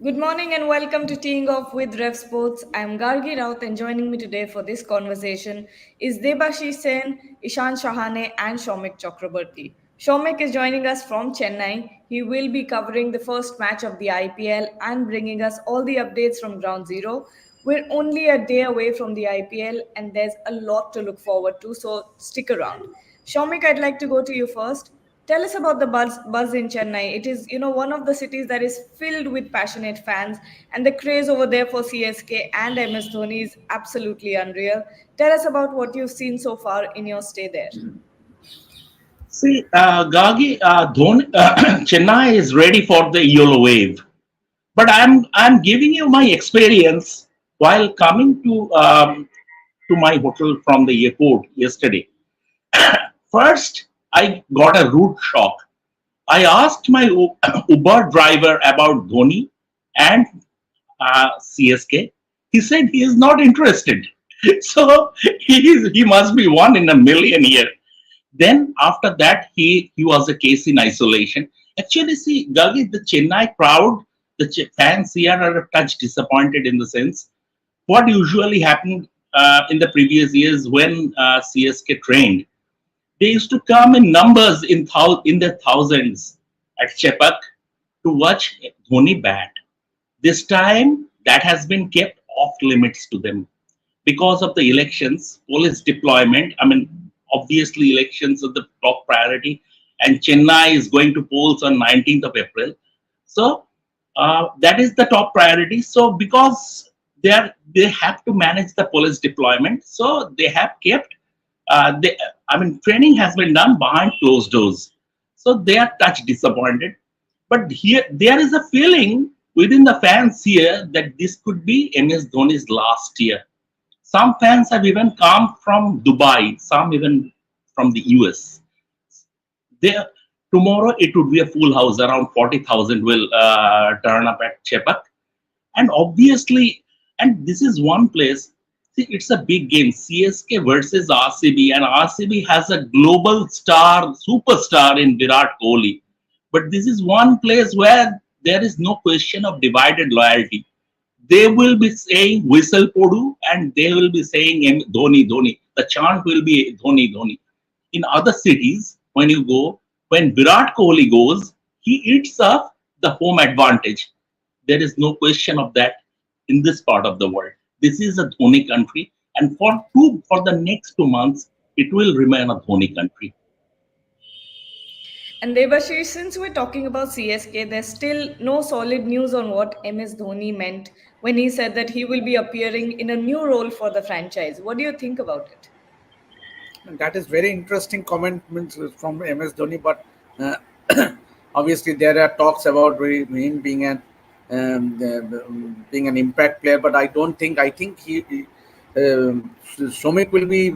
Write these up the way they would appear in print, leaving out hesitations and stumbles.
Good morning and welcome to Teeing Off with RevSportz. I'm Gargi Raut and joining me today for this conversation is Debashish Sen, Ishan Shahane and Shomik Chakrabarti. Shomik is joining us from Chennai. He will be covering the first match of the IPL and bringing us all the updates from Ground Zero. We're only a day away from the IPL and there's a lot to look forward to, so stick around. Shomik, I'd like to go to you first. Tell us about the buzz in Chennai. It is, one of the cities that is filled with passionate fans, and the craze over there for CSK and MS Dhoni is absolutely unreal. Tell us about what you've seen so far in your stay there. See, Gagi, Chennai is ready for the yellow wave. But I'm giving you my experience while coming to my hotel from the airport yesterday. First, I got a rude shock. I asked my Uber driver about Dhoni and CSK. He said he is not interested. So he must be one in a million here. Then after that, he was a case in isolation. Actually, see, Gagi, the Chennai crowd, the fans here are a touch disappointed in the sense what usually happened in the previous years when CSK trained. They used to come in numbers in the thousands at Chepak to watch Dhoni bat. This time, that has been kept off limits to them because of the elections, police deployment. I mean, obviously, elections are the top priority, and Chennai is going to polls on 19th of April. So that is the top priority. So because they have to manage the police deployment, so they have kept. Training has been done behind closed doors. So they are touch disappointed. But here, there is a feeling within the fans here that this could be MS Dhoni's last year. Some fans have even come from Dubai, some even from the US. There, tomorrow it would be a full house, around 40,000 will turn up at Chepak. And obviously, and this is one place, see, it's a big game, CSK versus RCB, and RCB has a global star, superstar in Virat Kohli. But this is one place where there is no question of divided loyalty. They will be saying whistle podu and they will be saying Dhoni, Dhoni. The chant will be Dhoni, Dhoni. In other cities, when you go, when Virat Kohli goes, he eats up the home advantage. There is no question of that in this part of the world. This is a Dhoni country, and for the next 2 months, it will remain a Dhoni country. And Debashish, since we're talking about CSK, there's still no solid news on what MS Dhoni meant when he said that he will be appearing in a new role for the franchise. What do you think about it? That is very interesting comment from MS Dhoni, but uh, obviously there are talks about him being an impact player. But I don't think. I think Shomik will be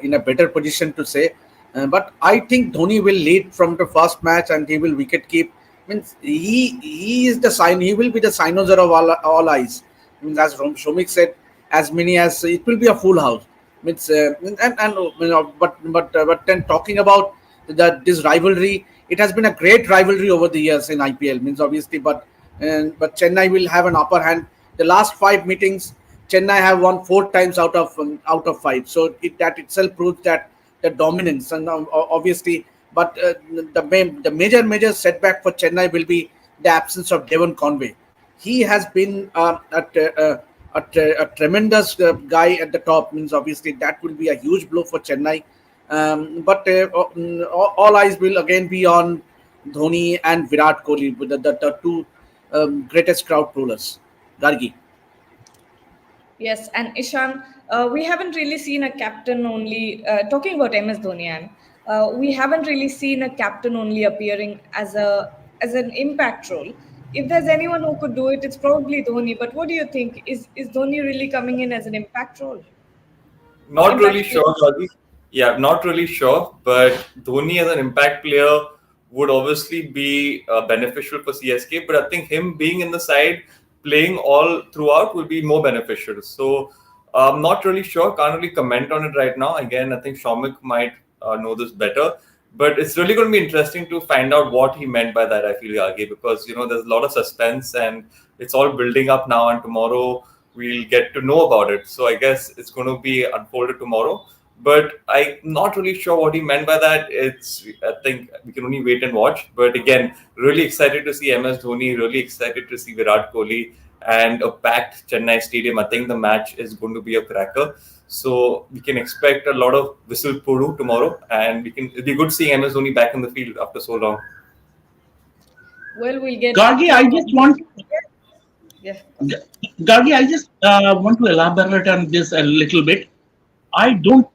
in a better position to say. But I think Dhoni will lead from the first match and he will wicket keep. Means he is the sign. He will be the signoser of all eyes. Means as Shomik said, as many as it will be a full house. Means but then talking about this rivalry, it has been a great rivalry over the years in IPL. Means obviously, but Chennai will have an upper hand. The last 5 meetings, Chennai have won 4 times out of 5. So that itself proves that the dominance and obviously, but the major setback for Chennai will be the absence of Devon Conway. He has been a tremendous guy at the top. Means obviously that will be a huge blow for Chennai. But all eyes will again be on Dhoni and Virat Kohli, with the two greatest crowd pullers. Gargi. Yes, and Ishan, we haven't really seen a captain only talking about MS Dhoni. We haven't really seen a captain only appearing as an impact role. If there's anyone who could do it, it's probably Dhoni. But what do you think? Is Dhoni really coming in as an impact role? Not really Impact player? sure, Gauri. Yeah, not really sure. But Dhoni as an impact player would obviously be beneficial for CSK. But I think him being in the side, playing all throughout, will be more beneficial. So I'm not really sure. Can't really comment on it right now. Again, I think Shomik might know this better. But it's really going to be interesting to find out what he meant by that, I feel, Yagi, because, there's a lot of suspense and it's all building up now, and tomorrow we'll get to know about it. So I guess it's going to be unfolded tomorrow. But I'm not really sure what he meant by that. I think we can only wait and watch. But again, really excited to see MS Dhoni, really excited to see Virat Kohli and a packed Chennai stadium. I think the match is going to be a cracker. So we can expect a lot of whistle puru tomorrow, and it'll be good seeing MS Dhoni back in the field after so long. Well, we'll get Gargi, I just want yeah. Gargi, I just want to elaborate on this a little bit. I don't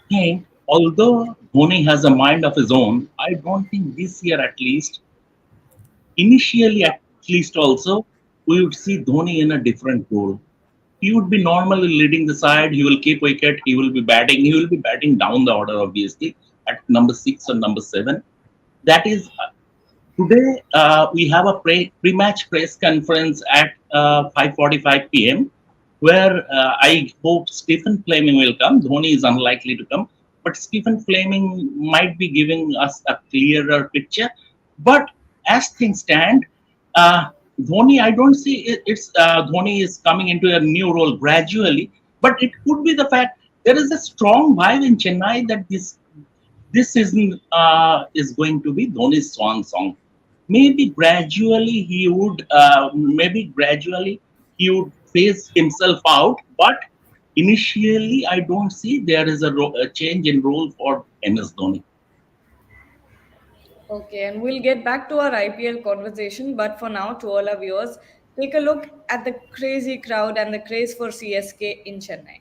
think, although Dhoni has a mind of his own, I don't think this year at least, initially at least also, we would see Dhoni in a different role. He would be normally leading the side. He will keep wicket. He will be batting. He will be batting down the order, obviously, at number 6 or number 7. That is, today we have a pre-match press conference at 5:45 p.m. where I hope Stephen Fleming will come. Dhoni is unlikely to come, but Stephen Fleming might be giving us a clearer picture. But as things stand, Dhoni, I don't see it's Dhoni is coming into a new role gradually, but it could be the fact there is a strong vibe in Chennai that this season is going to be Dhoni's swan song. Maybe gradually he would phase himself out, but initially I don't see there is a change in role for MS Dhoni. Okay, and we'll get back to our IPL conversation, but for now, to all our viewers, take a look at the crazy crowd and the craze for CSK in Chennai.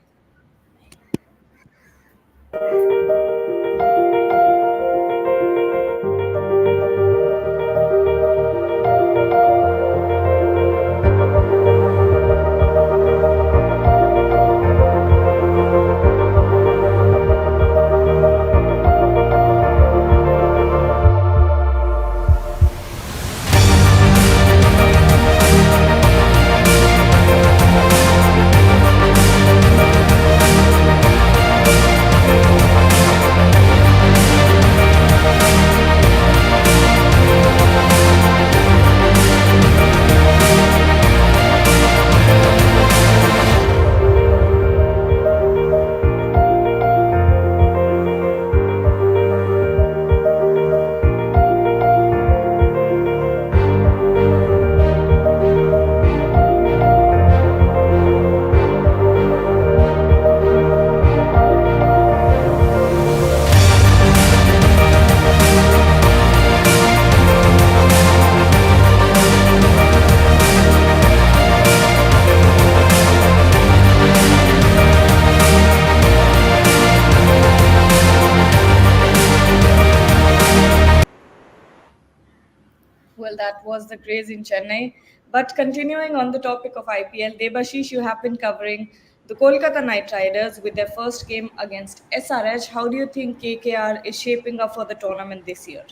Well, that was the craze in Chennai. But continuing on the topic of IPL, Debashish, you have been covering the Kolkata Knight Riders with their first game against SRH. How do you think KKR is shaping up for the tournament this year?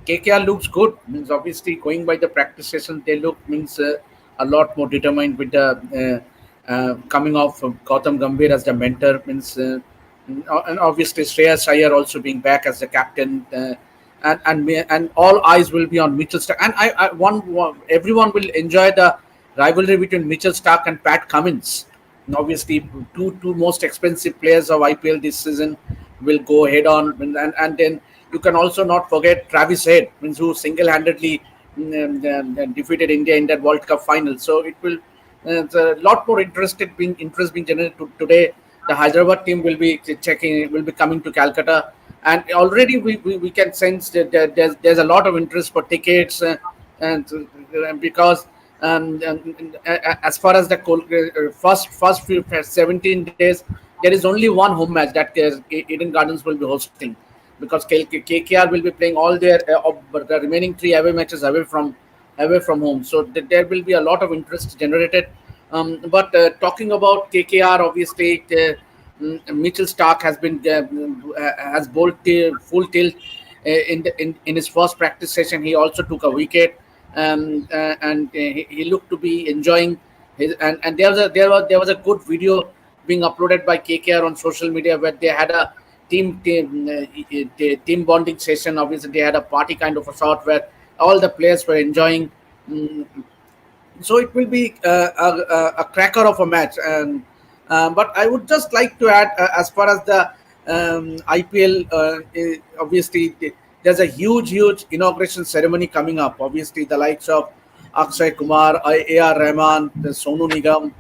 KKR looks good. Means obviously going by the practice session, they look a lot more determined with the coming off from Gautam Gambhir as the mentor. And obviously Shreyas Iyer also being back as the captain. And all eyes will be on Mitchell Stark. And everyone will enjoy the rivalry between Mitchell Stark and Pat Cummins. And obviously, two most expensive players of IPL this season will go head on. And then you can also not forget Travis Head, who single-handedly defeated India in that World Cup final. So it will it's a lot more interest being generated today. The Hyderabad team will be coming to Calcutta. And already we can sense that there's a lot of interest for tickets, because as far as the first few 17 days, there is only one home match that Eden Gardens will be hosting, because KKR will be playing all their the remaining 3 away matches away from home. So there will be a lot of interest generated. But talking about KKR, obviously. Mitchell Stark has bowled full tilt in his first practice session. He also took a wicket, and he looked to be enjoying his. And there was a good video being uploaded by KKR on social media where they had a team bonding session. Obviously, they had a party kind of a sort where all the players were enjoying. Mm, so it will be a cracker of a match. And but I would just like to add, as far as the IPL, obviously there's a huge inauguration ceremony coming up. Obviously, the likes of Akshay Kumar, A.R. Rahman, the Sonu Nigam.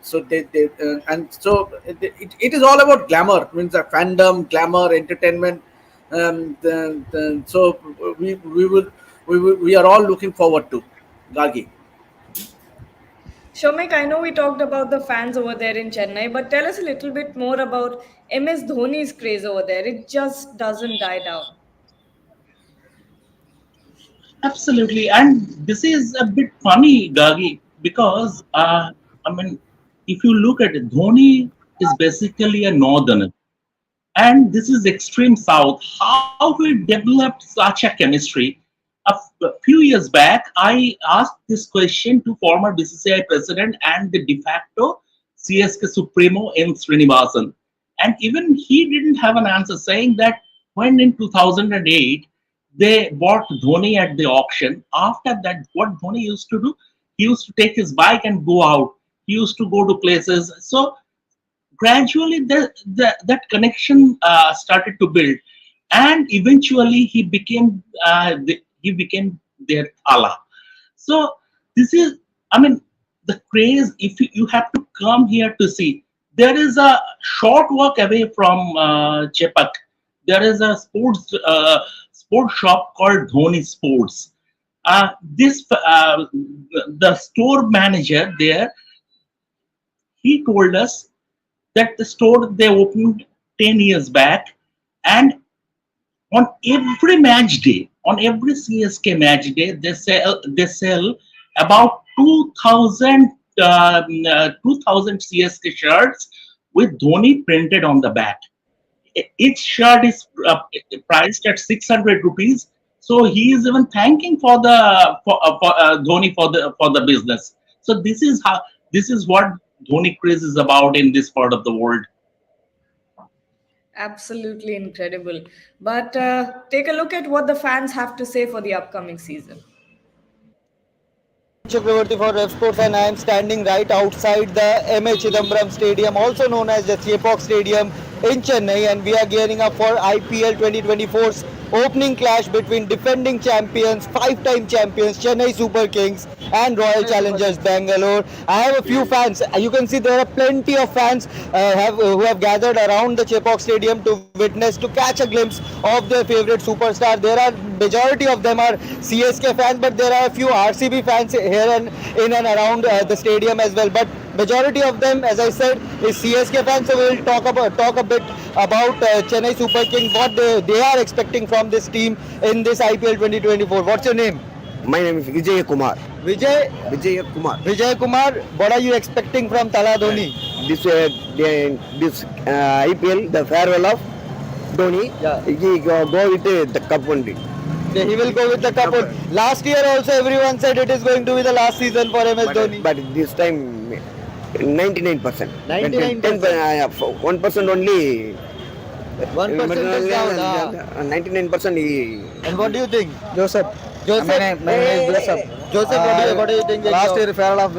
So and so it is all about glamour. Means the fandom, glamour, entertainment. So we are all looking forward to Gagi. Shomek, I know we talked about the fans over there in Chennai, but tell us a little bit more about MS Dhoni's craze over there. It just doesn't die down. Absolutely, and this is a bit funny, Gagi, because I mean, if you look at it, Dhoni is basically a northerner, and this is extreme south. How we developed such a chemistry? A few years back, I asked this question to former BCCI president and the de facto CSK Supremo M. Srinivasan, and even he didn't have an answer, saying that when in 2008 they bought Dhoni at the auction. After that, what Dhoni used to do, he used to take his bike and go out. He used to go to places. So gradually, that connection started to build, and eventually he became their thala. So this is, I mean, the craze. If you have to come here to see, there is a short walk away from Chepak. There is a sports shop called Dhoni Sports. This the store manager there, he told us that the store they opened 10 years back, and on every match day, on every CSK match day, they sell about 2,000 CSK shirts with Dhoni printed on the back. Each shirt is priced at 600 rupees. So he is even thanking for Dhoni for the business. So this is what Dhoni craze is about in this part of the world. Absolutely incredible. But take a look at what the fans have to say for the upcoming season. Chakravarti for RevSportz, and I am standing right outside the M.A. Chidambaram Stadium, also known as the Chepauk Stadium in Chennai, and we are gearing up for IPL 2024's opening clash between defending champions, five-time champions Chennai Super Kings and Royal Challengers Bangalore. I have a few fans. You can see there are plenty of fans who have gathered around the Chepauk Stadium to witness, to catch a glimpse of their favorite superstar. There are majority of them are CSK fans, but there are a few RCB fans here and in and around the stadium as well. But majority of them, as I said, is CSK fans. So we will talk a bit about Chennai Super Kings, what they are expecting from this team in this IPL 2024. What's your name? My name is Vijay Kumar. Vijay Kumar, what are you expecting from Tala Dhoni? This IPL, the farewell of Dhoni, he go with the cup only. He will go with the cup. Last year also everyone said it is going to be the last season for MS Dhoni. But this time, 99%. 99%. 1% only. 1% is down. 99% he. And what do you think? Joseph. Joseph. My name is Joseph. Joseph, what do you think? Last year, farewell of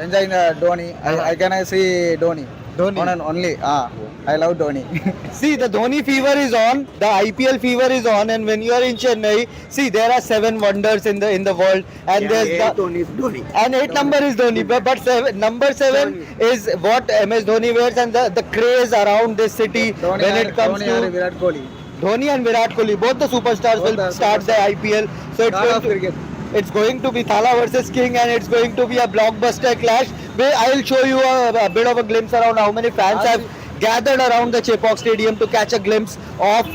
enjoying Dhoni. I can see Dhoni. One and only. I love Dhoni. See, the Dhoni fever is on, the IPL fever is on, and when you are in Chennai, see, there are 7 wonders in the world, and there's Dhoni. and 8 number is Dhoni, but number 7 is what MS Dhoni wears, and the craze around this city when it comes to Virat Kohli. Dhoni and Virat Kohli, both the superstars will start the IPL. So it's going to be Thala versus King, and it's going to be a blockbuster clash. I'll show you a bit of a glimpse around how many fans have gathered around the Chepauk Stadium to catch a glimpse of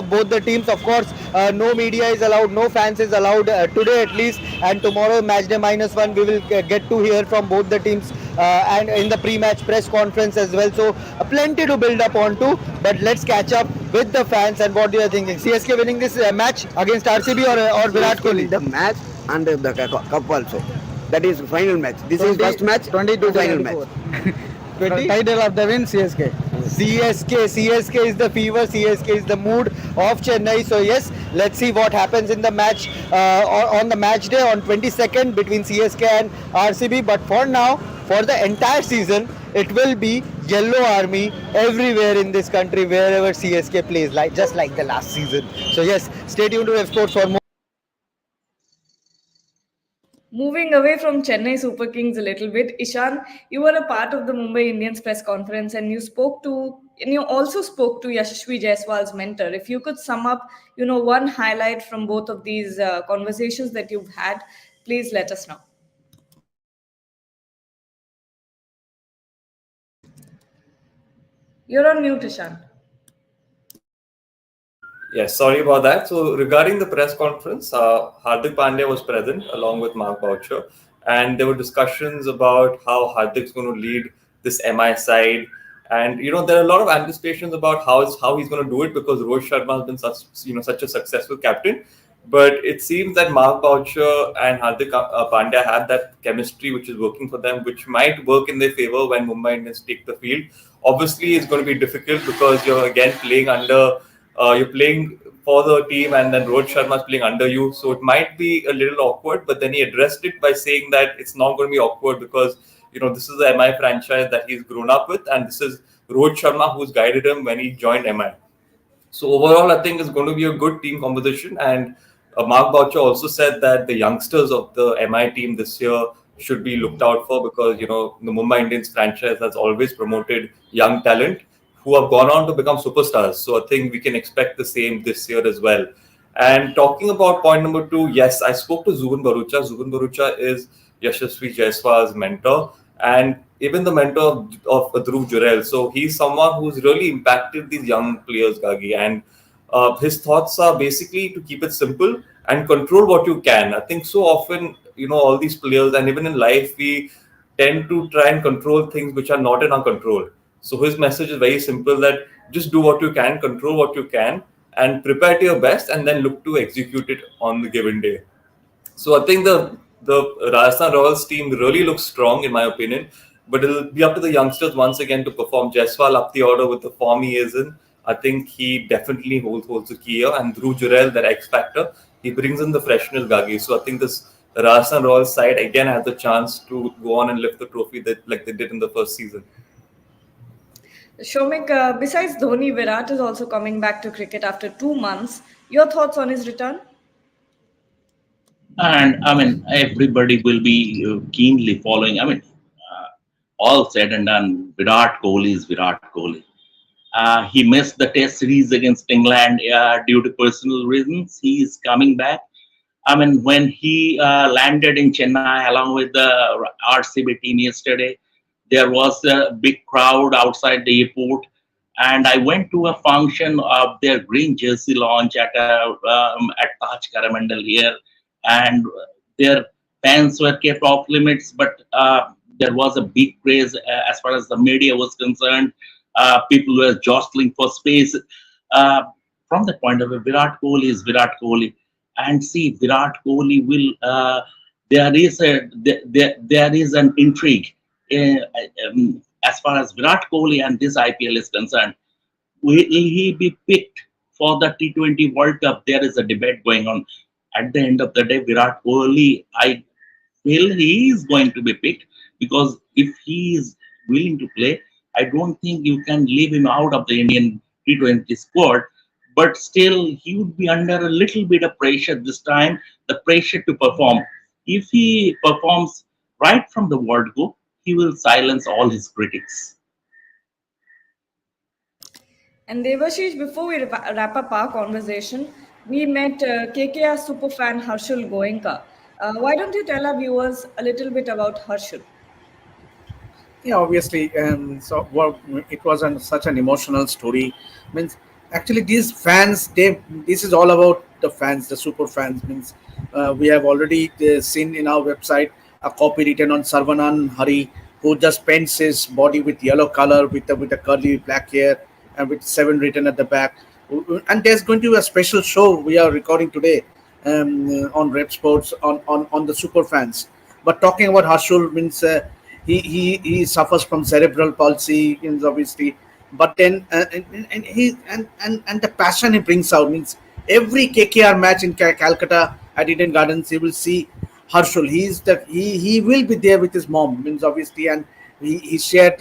both the teams. Of course, no media is allowed, no fans is allowed today at least, and tomorrow match day -1 we will get to hear from both the teams and in the pre-match press conference as well. So plenty to build up onto, but let's catch up with the fans. And what do you thinking? CSK winning this match against RCB or Virat Kohli? The match and the cup also. That is final match. This is first match. 22 final match. 20? Title of the win CSK. CSK is the fever. CSK is the mood of Chennai. So yes, let's see what happens in the match on the match day on 22nd between CSK and RCB. But for now, for the entire season, it will be Yellow Army everywhere in this country, wherever CSK plays, like just like the last season. So yes, stay tuned to RevSportz for more. Moving away from Chennai Super Kings a little bit, Ishan, you were a part of the Mumbai Indians press conference and you also spoke to Yashasvi Jaiswal's mentor. If you could sum up, one highlight from both of these conversations that you've had, please let us know. You're on mute, Ishan. Yes, sorry about that. So regarding the press conference, Hardik Pandya was present along with Mark Boucher, and there were discussions about how Hardik's going to lead this MI side. And there are a lot of anticipations about how he's going to do it, because Rohit Sharma has been such a successful captain. But it seems that Mark Boucher and Hardik Pandya have that chemistry which is working for them, which might work in their favor when Mumbai Indians take the field. Obviously, it's going to be difficult because you're again playing under. You're playing for the team, and then Rohit Sharma is playing under you. So it might be a little awkward, but then he addressed it by saying that it's not going to be awkward because, this is the MI franchise that he's grown up with, and this is Rohit Sharma who's guided him when he joined MI. So overall, I think it's going to be a good team composition. And Mark Boucher also said that the youngsters of the MI team this year should be looked out for, because, the Mumbai Indians franchise has always promoted young talent who have gone on to become superstars. So I think we can expect the same this year as well. And talking about point number 2, yes, I spoke to Zubin Bharucha. Zubin Bharucha is Yashasvi Jaiswal's mentor, and even the mentor of Dhruv Jurel. So he's someone who's really impacted these young players, Gagi. And his thoughts are basically to keep it simple and control what you can. I think so often, all these players, and even in life, we tend to try and control things which are not in our control. So his message is very simple, that just do what you can, control what you can, and prepare to your best, and then look to execute it on the given day. So I think the Rajasthan Royals team really looks strong, in my opinion, but it'll be up to the youngsters once again to perform. Jaiswal up the order with the form he is in. I think he definitely holds the key here. And Dhruv Jurel, that X factor, he brings in the freshness, Gagi. So I think this Rajasthan Royals side again has the chance to go on and lift the trophy like they did in the first season. Shomik, besides Dhoni, Virat is also coming back to cricket after 2 months. Your thoughts on his return? And everybody will be keenly following. All said and done, Virat Kohli is Virat Kohli. He missed the Test series against England due to personal reasons. He is coming back. When he landed in Chennai along with the RCB team yesterday, there was a big crowd outside the airport, and I went to a function of their green jersey launch at Taj Karamandal here, and their fans were kept off limits, but there was a big craze as far as the media was concerned. People were jostling for space. From the point of view, Virat Kohli is Virat Kohli, and see, Virat Kohli will. There is an intrigue. As far as Virat Kohli and this IPL is concerned, will he be picked for the T20 World Cup? There is a debate going on. At the end of the day, Virat Kohli, I feel he is going to be picked, because if he is willing to play, I don't think you can leave him out of the Indian T20 squad. But still, he would be under a little bit of pressure this time, the pressure to perform. If he performs right from the word go, he will silence all his critics. And Devashish, before we wrap up our conversation, we met KKR superfan Harshul Goenka. Why don't you tell our viewers a little bit about Harshul? Yeah, obviously, it was such an emotional story. Means actually, these fans, this is all about the fans, the super fans. Means we have already seen in our website a copy written on Sarvanan Hari, who just paints his body with yellow color with a curly black hair and with 7 written at the back. And there's going to be a special show we are recording today on RevSportz on the super fans. But talking about Harshul, means he suffers from cerebral palsy, obviously, but then and the passion he brings out means every KKR match in Calcutta at Eden Gardens, you will see Harshul. He will be there with his mom means obviously, and he shared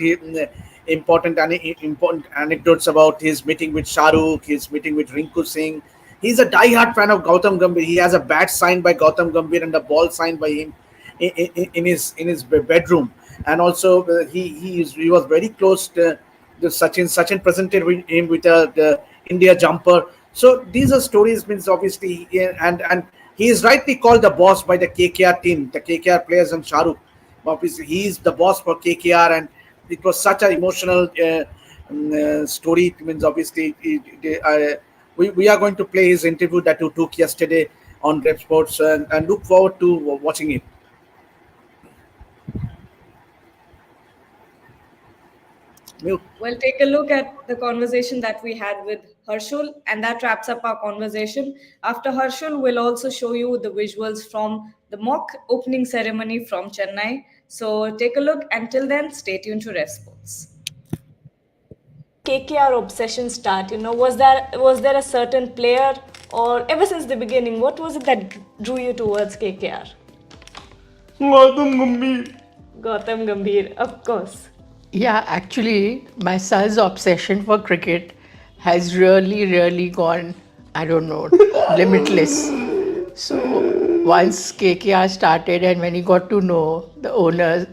important anecdotes about his meeting with Shahrukh, his meeting with Rinku Singh. He's a die-hard fan of Gautam Gambhir. He has a bat signed by Gautam Gambhir and a ball signed by him in his bedroom. And also he was very close to the Sachin. Sachin presented him with the India jumper. So these are stories means obviously, and he is rightly called the boss by the KKR team, the KKR players and Shahrukh. Obviously, he is the boss for KKR, and it was such an emotional story. It means obviously, we are going to play his interview that you took yesterday on RevSportz, and look forward to watching it. Mute. Well, take a look at the conversation that we had with Harshul, and that wraps up our conversation. After Harshul, we'll also show you the visuals from the mock opening ceremony from Chennai. So take a look. Until then, stay tuned to RevSportz. KKR obsession start? Was there a certain player, or ever since the beginning, what was it that drew you towards KKR? Gautam Gambhir. Gautam Gambhir, of course. Yeah, actually, my son's obsession for cricket has really gone, I don't know, limitless. So once KKR started, and when he got to know the owners,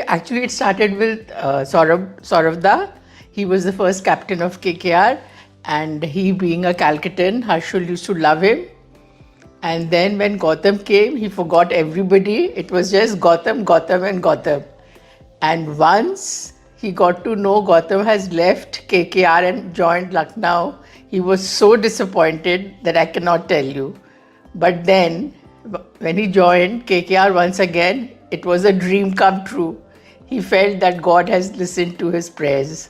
actually it started with Saurabh. He was the first captain of KKR, and he being a Calcuttan, Harshul used to love him. And then when Gautam came, he forgot everybody. It was just Gautam, and Gautam. And once he got to know Gautam has left KKR and joined Lucknow, he was so disappointed that I cannot tell you. But then, when he joined KKR once again, it was a dream come true. He felt that God has listened to his prayers.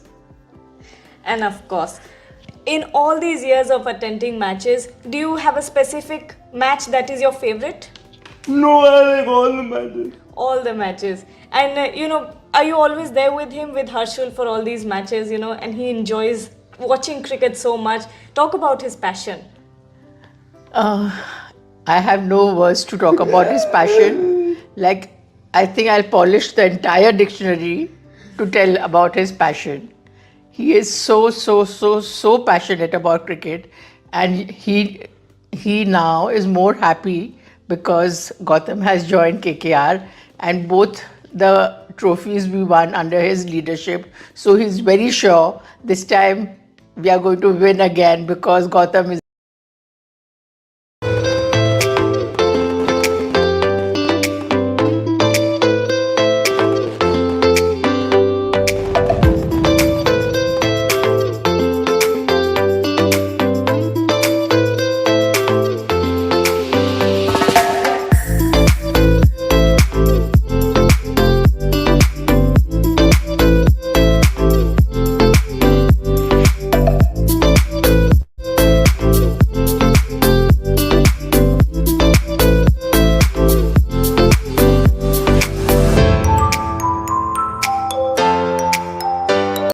And of course, in all these years of attending matches, do you have a specific match that is your favorite? No, I like all the matches. All the matches. And are you always there with him, with Harshul, for all these matches, and he enjoys watching cricket so much? Talk about his passion. I have no words to talk about his passion. Like, I think I'll polish the entire dictionary to tell about his passion. He is so passionate about cricket, and he now is more happy because Gautam has joined KKR, and both the trophies we won under his leadership. So he's very sure this time we are going to win again because Gautam is